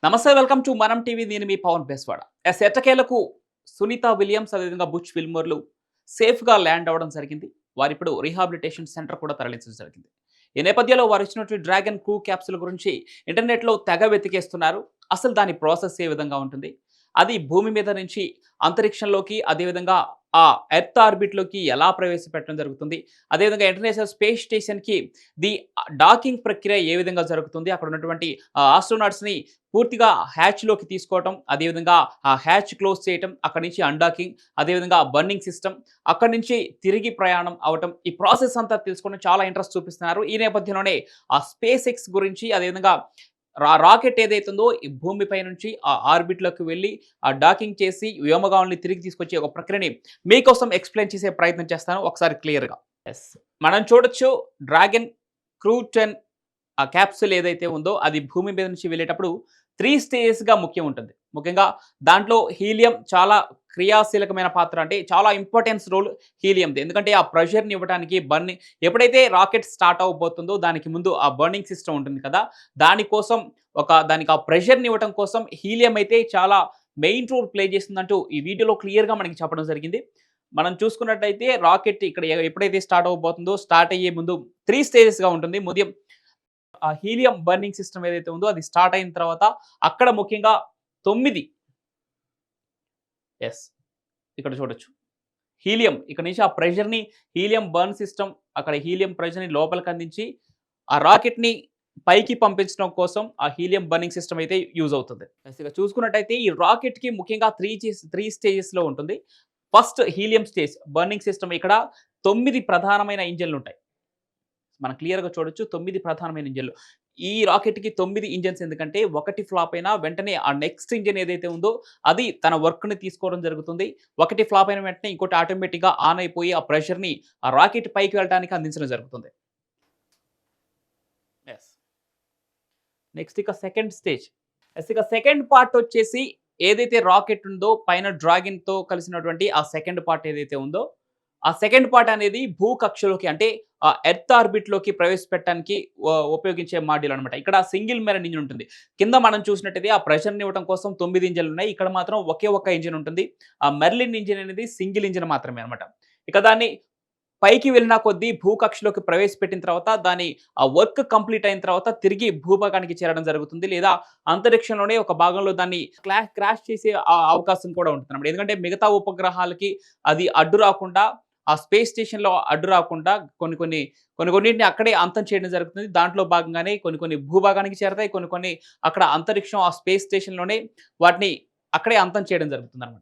నమస్తే, welcome to మనం TV. నేను మీ పవన్ బెస్వాడ. ఎట్టకేలకు సునీత విలియమ్స్ అదేవిధంగా బుచ్ విల్మోర్లు సేఫ్గా ల్యాండ్ అవ్వడం జరిగింది. వారిప్పుడు రీహాబిలిటేషన్ సెంటర్ కూడా తరలించడం జరిగింది. ఈ నేపథ్యంలో వారు ఇచ్చినటువంటి డ్రాగన్ క్రూ క్యాప్సూల్ గురించి ఇంటర్నెట్లో తెగ వెతికేస్తున్నారు. అసలు దాని ప్రాసెస్ ఏ విధంగా ఉంటుంది, అది భూమి మీద నుంచి అంతరిక్షంలోకి అదేవిధంగా ఆ ఎర్త్ ఆర్బిట్లోకి ఎలా ప్రవేశపెట్టడం జరుగుతుంది, అదేవిధంగా ఇంటర్నేషనల్ స్పేస్ స్టేషన్కి ది డాకింగ్ ప్రక్రియ ఏ విధంగా జరుగుతుంది, అక్కడ ఉన్నటువంటి ఆస్ట్రోనాట్స్ని పూర్తిగా హ్యాచ్‌లోకి తీసుకోవటం, అదేవిధంగా ఆ హ్యాచ్ క్లోజ్ చేయటం, అక్కడి నుంచి అన్‌డాకింగ్, అదేవిధంగా బర్నింగ్ సిస్టమ్, అక్కడి నుంచి తిరిగి ప్రయాణం అవ్వటం. ఈ ప్రాసెస్ అంతా తెలుసుకోవడం చాలా ఇంట్రెస్ట్ చూపిస్తున్నారు. ఈ నేపథ్యంలోనే ఆ స్పేస్ ఎక్స్ గురించి, అదేవిధంగా రాకెట్ ఏదైతే ఉందో ఈ భూమిపై నుంచి ఆ ఆర్బిట్‌లోకి వెళ్లి ఆ డాకింగ్ చేసి వ్యోమగాముల్ని తిరిగి తీసుకొచ్చే ఒక ప్రక్రియని మీకోసం ఎక్స్‌ప్లెయిన్ చేసే ప్రయత్నం చేస్తాను ఒకసారి క్లియర్‌గా. యెస్. మనం చూడొచ్చు డ్రాగన్ క్రూ 10 ఆ క్యాప్సూల్ ఏదైతే ఉందో అది భూమి మీద నుంచి వెళ్ళేటప్పుడు 3 స్టేజెస్‌గా ముఖ్యం ఉంటుంది. ముఖ్యంగా దాంట్లో హీలియం చాలా క్రియాశీలకమైన పాత్ర, అంటే చాలా ఇంపార్టెన్స్ రోల్ హీలియంది. ఎందుకంటే ఆ ప్రెషర్‌ని ఇవ్వడానికి ఎప్పుడైతే రాకెట్ స్టార్ట్ అవ్వబోతుందో దానికి ముందు ఆ బర్నింగ్ సిస్టమ్ ఉంటుంది కదా! దానికోసం దానికి ఆ ప్రెషర్‌ని ఇవ్వటం కోసం హీలియం అయితే చాలా మెయిన్ రోల్ ప్లే చేస్తుందంటూ ఈ వీడియోలో క్లియర్‌గా మనకి చెప్పడం జరిగింది. మనం చూసుకున్నట్టయితే రాకెట్ ఇక్కడ ఎప్పుడైతే స్టార్ట్ అవ్వబోతుందో స్టార్ట్ అయ్యే ముందు 3 స్టేజెస్‌గా ఉంటుంది. ఆ హీలియం బర్నింగ్ సిస్టమ్ ఏదైతే ఉందో అది స్టార్ట్ అయిన తర్వాత అక్కడ ముఖ్యంగా 9 యెస్, ఇక్కడ చూడొచ్చు. హీలియం ఇక్కడ నుంచి ఆ ప్రెషర్‌ని హీలియం బర్న్ సిస్టమ్ అక్కడ హీలియం ప్రెషర్‌ని లోపలికి అందించి ఆ రాకెట్‌ని పైకి పంపించడం కోసం ఆ హీలియం బర్నింగ్ సిస్టమ్ అయితే యూజ్ అవుతుంది. యెస్, ఇక చూసుకున్నట్టయితే ఈ రాకెట్‌కి ముఖ్యంగా 3 స్టేజెస్‌లో ఉంటుంది. First helium stage burning system ఇక్కడ 9 ప్రధానమైన ఇంజిన్‌లుంటాయి. మనం క్లియర్‌గా చూడొచ్చు 9 ప్రధానమైన ఇంజిన్‌లు. ఈ రాకెట్‌కి 9 ఇంజిన్స్ ఎందుకంటే ఒకటి ఫ్లాప్ అయినా వెంటనే ఆ నెక్స్ట్ ఇంజిన్ ఏదైతే ఉందో అది తన వర్క్‌ని తీసుకోవడం జరుగుతుంది. ఒకటి ఫ్లాప్ అయిన వెంటనే ఇంకోటి ఆటోమేటిక్‌గా ఆన్ అయిపోయి ఆ ప్రెషర్‌ని ఆ రాకెట్ పైకి వెళ్ళటానికి అందించడం జరుగుతుంది. యెస్. నెక్స్ట్ ఇక సెకండ్ స్టేజ్. యెస్, ఇక సెకండ్ పార్ట్ వచ్చేసి ఏదైతే రాకెట్ ఉందో పైన డ్రాగన్‌తో కలిసినటువంటి ఆ సెకండ్ పార్ట్ ఏదైతే ఉందో ఆ సెకండ్ పార్ట్ అనేది భూకక్షలోకి, అంటే ఎర్త్ ఆర్బిట్‌లోకి ప్రవేశపెట్టడానికి ఉపయోగించే మాడ్యూల్ అనమాట. ఇక్కడ సింగిల్ మెరైన్ ఇంజిన్ ఉంటుంది. కింద మనం చూసినట్టయితే ఆ ప్రెషర్‌ని ఇవ్వడం కోసం 9 ఇంజిన్‌లున్నాయి. ఇక్కడ మాత్రం ఒకే ఒక్క ఇంజిన్ ఉంటుంది. ఆ మెర్లిన్ ఇంజిన్ అనేది సింగిల్ ఇంజిన్ మాత్రమే అనమాట. ఇక దాన్ని పైకి వెళ్ళిన కొద్దీ భూకక్షలోకి ప్రవేశపెట్టిన తర్వాత దాని ఆ వర్క్ కంప్లీట్ అయిన తర్వాత తిరిగి భూభాగానికి చేరడం జరుగుతుంది. లేదా అంతరిక్షంలోనే ఒక భాగంలో దాన్ని క్రాష్ చేసే అవకాశం కూడా ఉంటుందన్నమాట. ఎందుకంటే మిగతా ఉపగ్రహాలకి అది అడ్డు రాకుండా, ఆ స్పేస్ స్టేషన్‌లో అడ్డు రాకుండా కొన్నిటిని అక్కడే అంతం చేయడం జరుగుతుంది. దాంట్లో భాగంగానే కొన్ని భూభాగానికి చేరతాయి. కొన్ని అక్కడ అంతరిక్షం ఆ స్పేస్ స్టేషన్‌లోనే వాటిని అక్కడే అంతం చేయడం జరుగుతుందన్నమాట.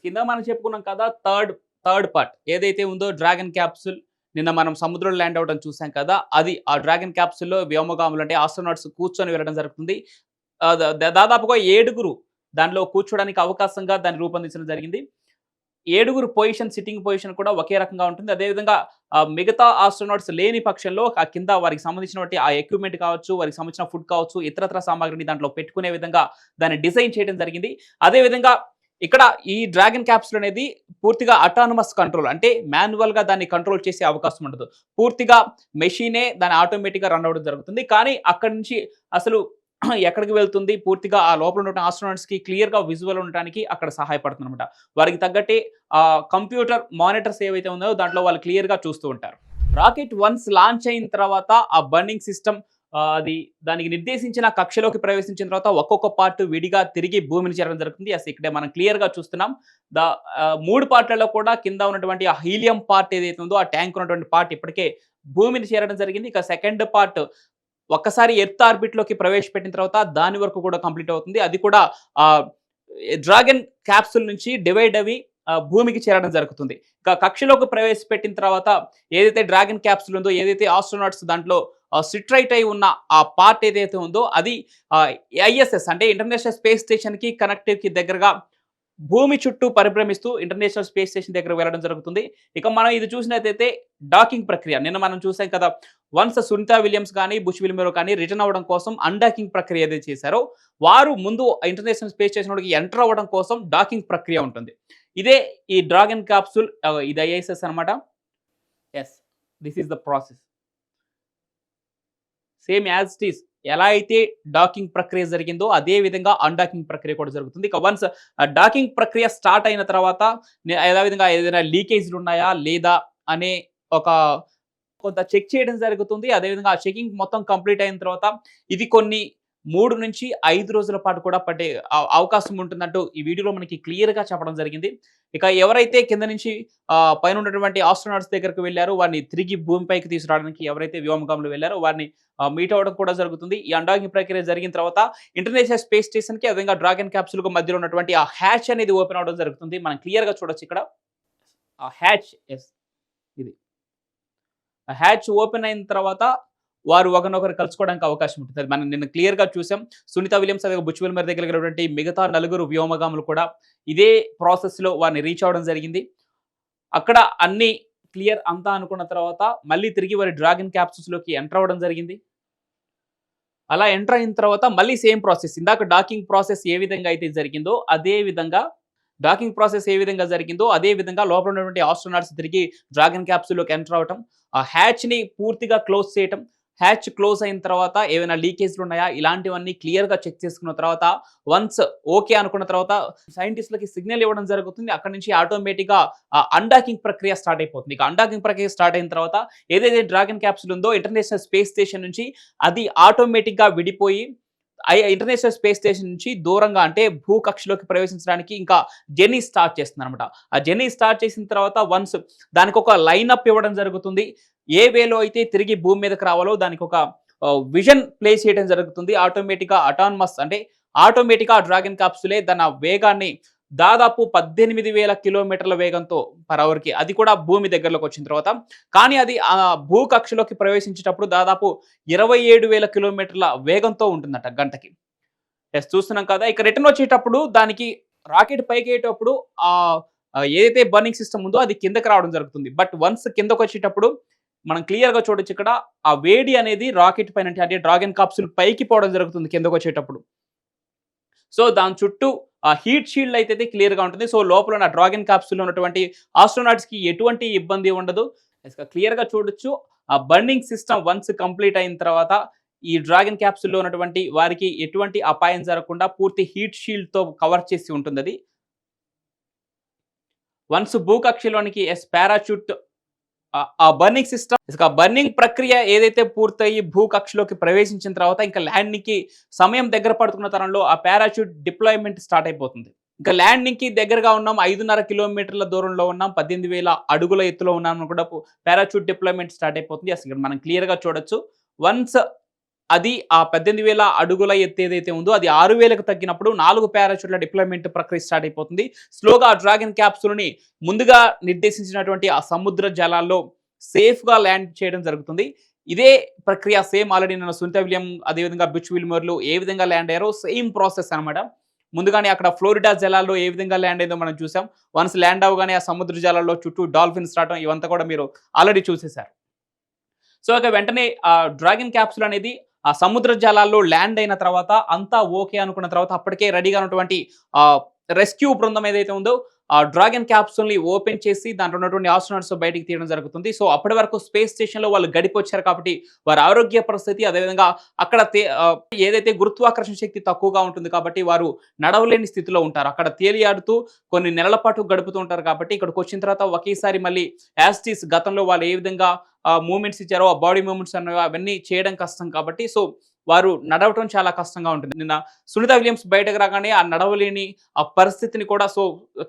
కింద మనం చెప్పుకున్నాం కదా, థర్డ్ థర్డ్ పార్ట్ ఏదైతే ఉందో డ్రాగన్ క్యాప్సూల్, నిన్న మనం సముద్రంలో ల్యాండ్ అవ్వడం చూసాం కదా! అది ఆ డ్రాగన్ క్యాప్సూల్‌లో వ్యోమగాములు అంటే ఆస్ట్రోనాట్స్ కూర్చొని వెళ్ళడం జరుగుతుంది. దాదాపుగా 7గురు దానిలో కూర్చోవడానికి అవకాశంగా దాన్ని రూపొందించడం జరిగింది. 7గురు సిట్టింగ్ పొజిషన్ కూడా ఒకే రకంగా ఉంటుంది. అదేవిధంగా మిగతా ఆస్ట్రోనాట్స్ లేని పక్షంలో ఆ కింద వారికి సంబంధించినటువంటి ఆ ఎక్విప్‌మెంట్ కావచ్చు, వారికి సంబంధించిన ఫుడ్ కావచ్చు, ఇతరత్ర సామాగ్రిని దాంట్లో పెట్టుకునే విధంగా దాన్ని డిజైన్ చేయడం జరిగింది. అదేవిధంగా ఇక్కడ ఈ డ్రాగన్ క్యాప్సూల్ అనేది పూర్తిగా అటానమస్ కంట్రోల్, అంటే మాన్యువల్‌గా దాన్ని కంట్రోల్ చేసే అవకాశం ఉండదు. పూర్తిగా మెషినే దాన్ని ఆటోమేటిక్‌గా రన్ అవ్వడం జరుగుతుంది. కానీ అక్కడి నుంచి అసలు ఎక్కడికి వెళ్తుంది, పూర్తిగా ఆ లోపల ఉన్న ఆస్ట్రోనాట్స్‌కి క్లియర్‌గా విజువల్ ఉండటానికి అక్కడ సహాయపడుతుందన్నమాట. వారికి తగ్గట్టే కంప్యూటర్ మానిటర్స్ ఏవైతే ఉన్నాయో దాంట్లో వాళ్ళు క్లియర్‌గా చూస్తూ ఉంటారు. రాకెట్ వన్స్ లాంచ్ అయిన తర్వాత ఆ బర్నింగ్ సిస్టమ్ అది దానికి నిర్దేశించిన కక్షలోకి ప్రవేశించిన తర్వాత ఒక్కొక్క పార్ట్ విడిగా తిరిగి భూమిని చేరడం జరుగుతుంది. ఇక్కడే మనం క్లియర్‌గా చూస్తున్నాం. 3 పార్ట్‌లలో కూడా కింద ఉన్నటువంటి ఆ హీలియం పార్ట్ ఏదైతే ఉందో ఆ ట్యాంక్ ఉన్నటువంటి పార్ట్ ఇప్పటికే భూమిని చేరడం జరిగింది. ఇక సెకండ్ పార్ట్ ఒక్కసారి ఎర్త్ ఆర్బిట్‌లోకి ప్రవేశపెట్టిన తర్వాత దాని వరకు కూడా కంప్లీట్ అవుతుంది. అది కూడా ఆహ్, డ్రాగన్ క్యాప్సూల్ నుంచి డివైడ్ అవ్వి భూమికి చేరడం జరుగుతుంది. ఇక కక్షలోకి ప్రవేశపెట్టిన తర్వాత ఏదైతే డ్రాగన్ క్యాప్సూల్ ఉందో, ఏదైతే ఆస్ట్రోనాట్స్ దాంట్లో సిట్రైట్ అయి ఉన్న ఆ పార్ట్ ఏదైతే ఉందో అది ఐఎస్ఎస్ అంటే ఇంటర్నేషనల్ స్పేస్ స్టేషన్‌కి కనెక్టివ్‌కి దగ్గరగా భూమి చుట్టూ పరిభ్రమిస్తూ ఇంటర్నేషనల్ స్పేస్ స్టేషన్ దగ్గరకు వెళ్ళడం జరుగుతుంది. ఇక మనం ఇది చూసినట్టయితే డాకింగ్ ప్రక్రియ. నిన్న మనం చూసాం కదా! వన్స్ సునీత విలియమ్స్ కానీ, బుష్ విల్మోర్ కానీ రిటర్న్ అవ్వడం కోసం అన్‌డాకింగ్ ప్రక్రియ ఏదైతే చేశారో, వారు ముందు ఇంటర్నేషనల్ స్పేస్ స్టేషన్‌లోకి ఎంటర్ అవ్వడం కోసం డాకింగ్ ప్రక్రియ ఉంటుంది. ఇదే ఈ డ్రాగన్ క్యాప్సూల్, ఇది ఐఎస్ఎస్ అన్నమాట. Yes, this is the process. Same as it is ఎలా అయితే డాకింగ్ ప్రక్రియ జరిగిందో అదే విధంగా అన్డాకింగ్ ప్రక్రియ కూడా జరుగుతుంది. ఇక వన్స్ డాకింగ్ ప్రక్రియ స్టార్ట్ అయిన తర్వాత ఎలా విధంగా ఏదైనా లీకేజ్‌లు ఉన్నాయా? లేదా? అనే ఒక కొంత చెక్ చేయడం జరుగుతుంది. అదేవిధంగా ఆ చెకింగ్ మొత్తం కంప్లీట్ అయిన తర్వాత ఇది కొన్ని 3-5 రోజుల పాటు కూడా పట్టే అవకాశం ఉంటుందంటూ ఈ వీడియోలో మనకి క్లియర్‌గా చెప్పడం జరిగింది. ఇక ఎవరైతే కింద నుంచి పైన ఉన్నటువంటి ఆస్ట్రోనాట్స్ దగ్గరికి వెళ్లారో వారిని తిరిగి భూమిపైకి తీసుకురావడానికి ఎవరైతే వ్యోమగాములు వెళ్లారో వారిని మీట్ అవ్వడం కూడా జరుగుతుంది. ఈ అన్డాకింగ్ ప్రక్రియ జరిగిన తర్వాత ఇంటర్నేషనల్ స్పేస్ స్టేషన్‌కి అదేవిధంగా డ్రాగన్ క్యాప్సూల్‌కు మధ్యలో ఉన్నటువంటి ఆ హ్యాచ్ అనేది ఓపెన్ అవ్వడం జరుగుతుంది. మనం క్లియర్‌గా చూడొచ్చు ఇక్కడ. ఆ హ్యాచ్ ఇది. ఆ హ్యాచ్ ఓపెన్ అయిన తర్వాత వారు ఒకరినొకరు కలుసుకోవడానికి అవకాశం ఉంటుంది. అది మనం నిన్న క్లియర్‌గా చూసాం. సునీత విలియమ్స్ అదే బుచ్ విల్మర్ దగ్గర ఉన్నటువంటి మిగతా నలుగురు వ్యోమగాములు కూడా ఇదే ప్రాసెస్‌లో వారిని రీచ్ అవ్వడం జరిగింది. అక్కడ అన్నీ క్లియర్ అంతా అనుకున్న తర్వాత మళ్ళీ తిరిగి వారి డ్రాగన్ క్యాప్సూల్స్‌లోకి ఎంటర్ అవ్వడం జరిగింది. అలా ఎంటర్ అయిన తర్వాత మళ్ళీ సేమ్ ప్రాసెస్ ఇందాక డాకింగ్ ప్రాసెస్ ఏ విధంగా అయితే జరిగిందో అదే విధంగా అదే విధంగా లోపల ఉన్నటువంటి ఆస్ట్రోనాట్స్ తిరిగి డ్రాగన్ క్యాప్సూల్‌లోకి ఎంటర్ అవ్వటం, ఆ హ్యాచ్‌ని పూర్తిగా క్లోజ్ చేయటం. హ్యాచ్ క్లోజ్ అయిన తర్వాత ఏవైనా లీకేజ్‌లు ఉన్నాయా? ఇలాంటివన్నీ క్లియర్‌గా చెక్ చేసుకున్న తర్వాత వన్స్ ఓకే అనుకున్న తర్వాత సైంటిస్ట్‌లకి సిగ్నల్ ఇవ్వడం జరుగుతుంది. అక్కడి నుంచి ఆటోమేటిక్‌గా అన్డాకింగ్ ప్రక్రియ స్టార్ట్ అయిపోతుంది. ఇక అన్డాకింగ్ ప్రక్రియ స్టార్ట్ అయిన తర్వాత ఏదైతే డ్రాగన్ క్యాప్సూల్ ఉందో ఇంటర్నేషనల్ స్పేస్ స్టేషన్ నుంచి అది ఆటోమేటిక్‌గా విడిపోయి ఇంటర్నేషనల్ స్పేస్ స్టేషన్ నుంచి దూరంగా అంటే భూకక్షలోకి ప్రవేశించడానికి ఇంకా జర్నీ స్టార్ట్ చేస్తుందనమాట. ఆ జర్నీ స్టార్ట్ చేసిన తర్వాత వన్స్ దానికొక లైనప్ ఇవ్వడం జరుగుతుంది. ఏ వేలో అయితే తిరిగి భూమి మీదకి రావాలో దానికొక విజన్ ప్లే చేయడం జరుగుతుంది. ఆటోమేటిక్‌గా అంటే ఆటోమేటిక్‌గా ఆ డ్రాగన్ క్యాప్సూలే తన వేగాన్ని దాదాపు 18,000 కిలోమీటర్ల వేగంతో పర్ అవర్‌కి అది కూడా భూమి దగ్గరలోకి వచ్చిన తర్వాత కానీ అది భూకక్షలోకి ప్రవేశించేటప్పుడు దాదాపు 27,000 కిలోమీటర్ల వేగంతో ఉంటుందట గంటకి. చూస్తున్నాం కదా! ఇక రిటర్న్ వచ్చేటప్పుడు దానికి రాకెట్ పైకెళ్ళేటప్పుడు ఏదైతే బర్నింగ్ సిస్టమ్ ఉందో అది కిందకి రావడం జరుగుతుంది. బట్ వన్స్ కిందకొచ్చేటప్పుడు మనం క్లియర్‌గా చూడొచ్చు ఇక్కడ ఆ వేడి అనేది రాకెట్ పైన అంటే డ్రాగన్ క్యాప్సూల్ పైకి పోవడం జరుగుతుంది కిందకొచ్చేటప్పుడు. సో దాని చుట్టూ ఆ హీట్ షీల్డ్ అయితే క్లియర్‌గా ఉంటుంది. సో లోపల ఉన్న డ్రాగన్ క్యాప్సూల్‌లో ఉన్నటువంటి ఆస్ట్రోనాట్స్‌కి ఎటువంటి ఇబ్బంది ఉండదు. క్లియర్‌గా చూడొచ్చు. ఆ బర్నింగ్ సిస్టమ్ వన్స్ కంప్లీట్ అయిన తర్వాత ఈ డ్రాగన్ క్యాప్సూల్‌లో ఉన్నటువంటి వారికి ఎటువంటి అపాయం జరగకుండా పూర్తి హీట్ షీల్డ్‌తో కవర్ చేసి ఉంటుందది. వన్స్ భూకక్షలోనికి పారాచూట్ ఆ బర్నింగ్ సిస్టమ్ బర్నింగ్ ప్రక్రియ ఏదైతే పూర్తయ్యి భూకక్షలోకి ప్రవేశించిన తర్వాత ఇంకా ల్యాండింగ్‌కి సమయం దగ్గర పడుతున్న తరుణంలో ఆ పారాచూట్ డిప్లాయ్‌మెంట్ స్టార్ట్ అయిపోతుంది. ఇంకా ల్యాండింగ్‌కి దగ్గరగా ఉన్నాం. 5.5 కిలోమీటర్ల దూరంలో ఉన్నాం. 18,000 అడుగుల ఎత్తులో ఉన్నాం కూడా పారాచూట్ డిప్లాయ్‌మెంట్ స్టార్ట్ అయిపోతుంది. అసలు మనం క్లియర్‌గా చూడొచ్చు. వన్స్ అది ఆ 18,000 అడుగుల ఎత్తు ఏదైతే ఉందో అది 6,000కు తగ్గినప్పుడు 4 పారాచూట్ల డిప్లాయ్‌మెంట్ ప్రక్రియ స్టార్ట్ అయిపోతుంది. స్లోగా ఆ డ్రాగన్ క్యాప్సూల్‌ని ముందుగా నిర్దేశించినటువంటి ఆ సముద్ర జలాల్లో సేఫ్‌గా ల్యాండ్ చేయడం జరుగుతుంది. ఇదే ప్రక్రియ సేమ్ ఆల్రెడీ నేను సునీత విలియం అదేవిధంగా బుచ్ విల్మర్‌లు ఏ విధంగా ల్యాండ్ అయ్యారో సేమ్ ప్రాసెస్ అనమాట. ముందుగానే అక్కడ ఫ్లోరిడా జలాల్లో ఏ విధంగా ల్యాండ్ అయిందో మనం చూసాం. వన్స్ ల్యాండ్ అవ్వగానే ఆ సముద్ర జలాల్లో చుట్టూ డాల్ఫిన్స్ రావడం ఇవంతా కూడా మీరు ఆల్రెడీ చూసేసారు. సో ఇక వెంటనే ఆ డ్రాగన్ క్యాప్సూల్ అనేది ఆ సముద్ర జలాల్లో ల్యాండ్ అయిన తర్వాత అంతా ఓకే అనుకున్న తర్వాత అప్పటికే రెడీగా ఉన్నటువంటి రెస్క్యూ బృందం ఏదైతే ఉందో ఆ డ్రాగన్ క్యాప్సూల్‌ని ఓపెన్ చేసి దాంట్లో ఉన్నటువంటి ఆస్ట్రోనాట్స్ బయటికి తీయడం జరుగుతుంది. సో అప్పటి వరకు స్పేస్ స్టేషన్‌లో వాళ్ళు గడిపొచ్చారు కాబట్టి వారి ఆరోగ్య పరిస్థితి అదేవిధంగా అక్కడ ఏదైతే గురుత్వాకర్షణ శక్తి తక్కువగా ఉంటుంది కాబట్టి వారు నడవలేని స్థితిలో ఉంటారు. అక్కడ తేలియాడుతూ కొన్ని నెలల పాటు గడుపుతూ ఉంటారు కాబట్టి ఇక్కడికొచ్చిన తర్వాత ఒకేసారి మళ్ళీ యాజ్ ఇట్ ఈస్ గతంలో వాళ్ళు ఏ విధంగా మూవ్‌మెంట్స్ ఇచ్చారో ఆ బాడీ మూవ్‌మెంట్స్ అవన్నీ చేయడం కష్టం కాబట్టి సో వారు నడవటం చాలా కష్టంగా ఉంటుంది. నిన్న సునీత విలియమ్స్ బయటకు రాగానే ఆ నడవలేని ఆ పరిస్థితిని కూడా సో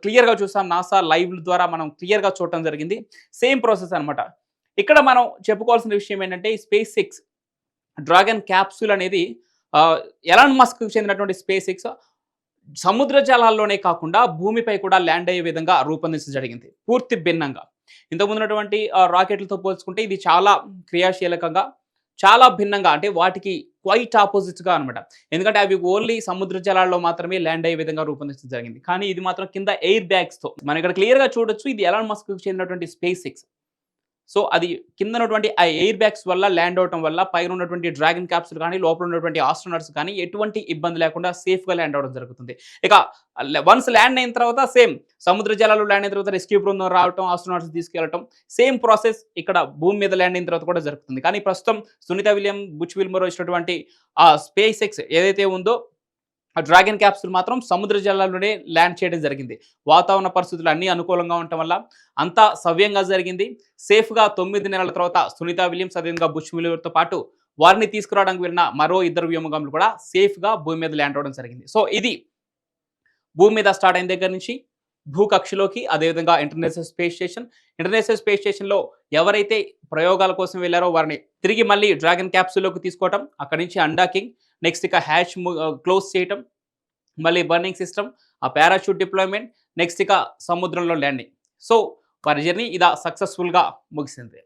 క్లియర్‌గా చూసాం. నాసా లైవ్‌ల ద్వారా మనం క్లియర్‌గా చూడటం జరిగింది. సేమ్ ప్రాసెస్ అనమాట. ఇక్కడ మనం చెప్పుకోవాల్సిన విషయం ఏంటంటే ఈ స్పేస్ ఎక్స్ డ్రాగన్ క్యాప్సూల్ అనేది ఎలాన్ మస్క్‌కి చెందినటువంటి స్పేస్ ఎక్స్ సముద్ర జలాల్లోనే కాకుండా భూమిపై కూడా ల్యాండ్ అయ్యే విధంగా రూపొందించడం జరిగింది. పూర్తి భిన్నంగా. ఇంతకుముందు ఉన్నటువంటి రాకెట్లతో పోల్చుకుంటే ఇది చాలా క్రియాశీలకంగా చాలా భిన్నంగా అంటే వాటికి క్వైట్ ఆపోజిట్‌గా అనమాట. ఎందుకంటే అవి ఓన్లీ సముద్ర జలాల్లో మాత్రమే ల్యాండ్ అయ్యే విధంగా రూపొందించడం జరిగింది. కానీ ఇది మాత్రం కింద ఎయిర్ బ్యాగ్స్‌తో మనం ఇక్కడ క్లియర్‌గా చూడొచ్చు. ఇది ఎలాన్ మస్క్‌కి చెందినటువంటి స్పేస్ ఎక్స్. సో అది కింద ఉన్నటువంటి ఆ ఎయిర్ బ్యాగ్స్ వల్ల ల్యాండ్ అవ్వటం వల్ల పైన ఉన్నటువంటి డ్రాగన్ క్యాప్సూల్ కానీ, లోపల ఉన్నటువంటి ఆస్ట్రోనట్స్ కానీ ఎటువంటి ఇబ్బంది లేకుండా సేఫ్‌గా ల్యాండ్ అవ్వడం జరుగుతుంది. ఇక వన్స్ ల్యాండ్ అయిన తర్వాత సేమ్ సముద్ర జలాల్లో ల్యాండ్ అయిన తర్వాత రెస్క్యూ బృందం రావటం, ఆస్ట్రోనాట్స్ తీసుకెళ్లటం సేమ్ ప్రాసెస్ ఇక్కడ భూమి మీద ల్యాండ్ అయిన తర్వాత కూడా జరుగుతుంది. కానీ ప్రస్తుతం సునీత విలియం, బుచ్ విల్మోర్ ఇచ్చినటువంటి ఆ స్పేస్ ఎక్స్ ఏదైతే ఉందో ఆ డ్రాగన్ క్యాప్సూల్ మాత్రం సముద్ర జలాల్లోనే ల్యాండ్ చేయడం జరిగింది. వాతావరణ పరిస్థితులు అన్నీ అనుకూలంగా ఉండటం వల్ల అంతా సవ్యంగా జరిగింది. సేఫ్‌గా 9 నెలల తర్వాత సునీత విలియమ్స్ అదేవిధంగా బుచ్ విల్మోర్‌తో పాటు వారిని తీసుకురావడానికి వెళ్ళిన మరో ఇద్దరు వ్యోమగాములు కూడా సేఫ్‌గా భూమి మీద ల్యాండ్ అవ్వడం జరిగింది. సో ఇది భూమి మీద స్టార్ట్ అయిన దగ్గర నుంచి భూకక్షలోకి అదేవిధంగా international space station. International space స్టేషన్‌లో ఎవరైతే ప్రయోగాల కోసం వెళ్లారో వారిని తిరిగి మళ్ళీ డ్రాగన్ క్యాప్సూల్‌లోకి తీసుకోవటం, అక్కడి నుంచి అన్డాకింగ్, నెక్స్ట్ ఇక క్లోజ్ చేయటం, మళ్ళీ బర్నింగ్ సిస్టమ్, ఆ పారాషూట్ డిప్లాయ్‌మెంట్, నెక్స్ట్ ఇక సముద్రంలో ల్యాండింగ్. సో వారి జర్నీ ఇలా సక్సెస్‌ఫుల్‌గా ముగిసింది.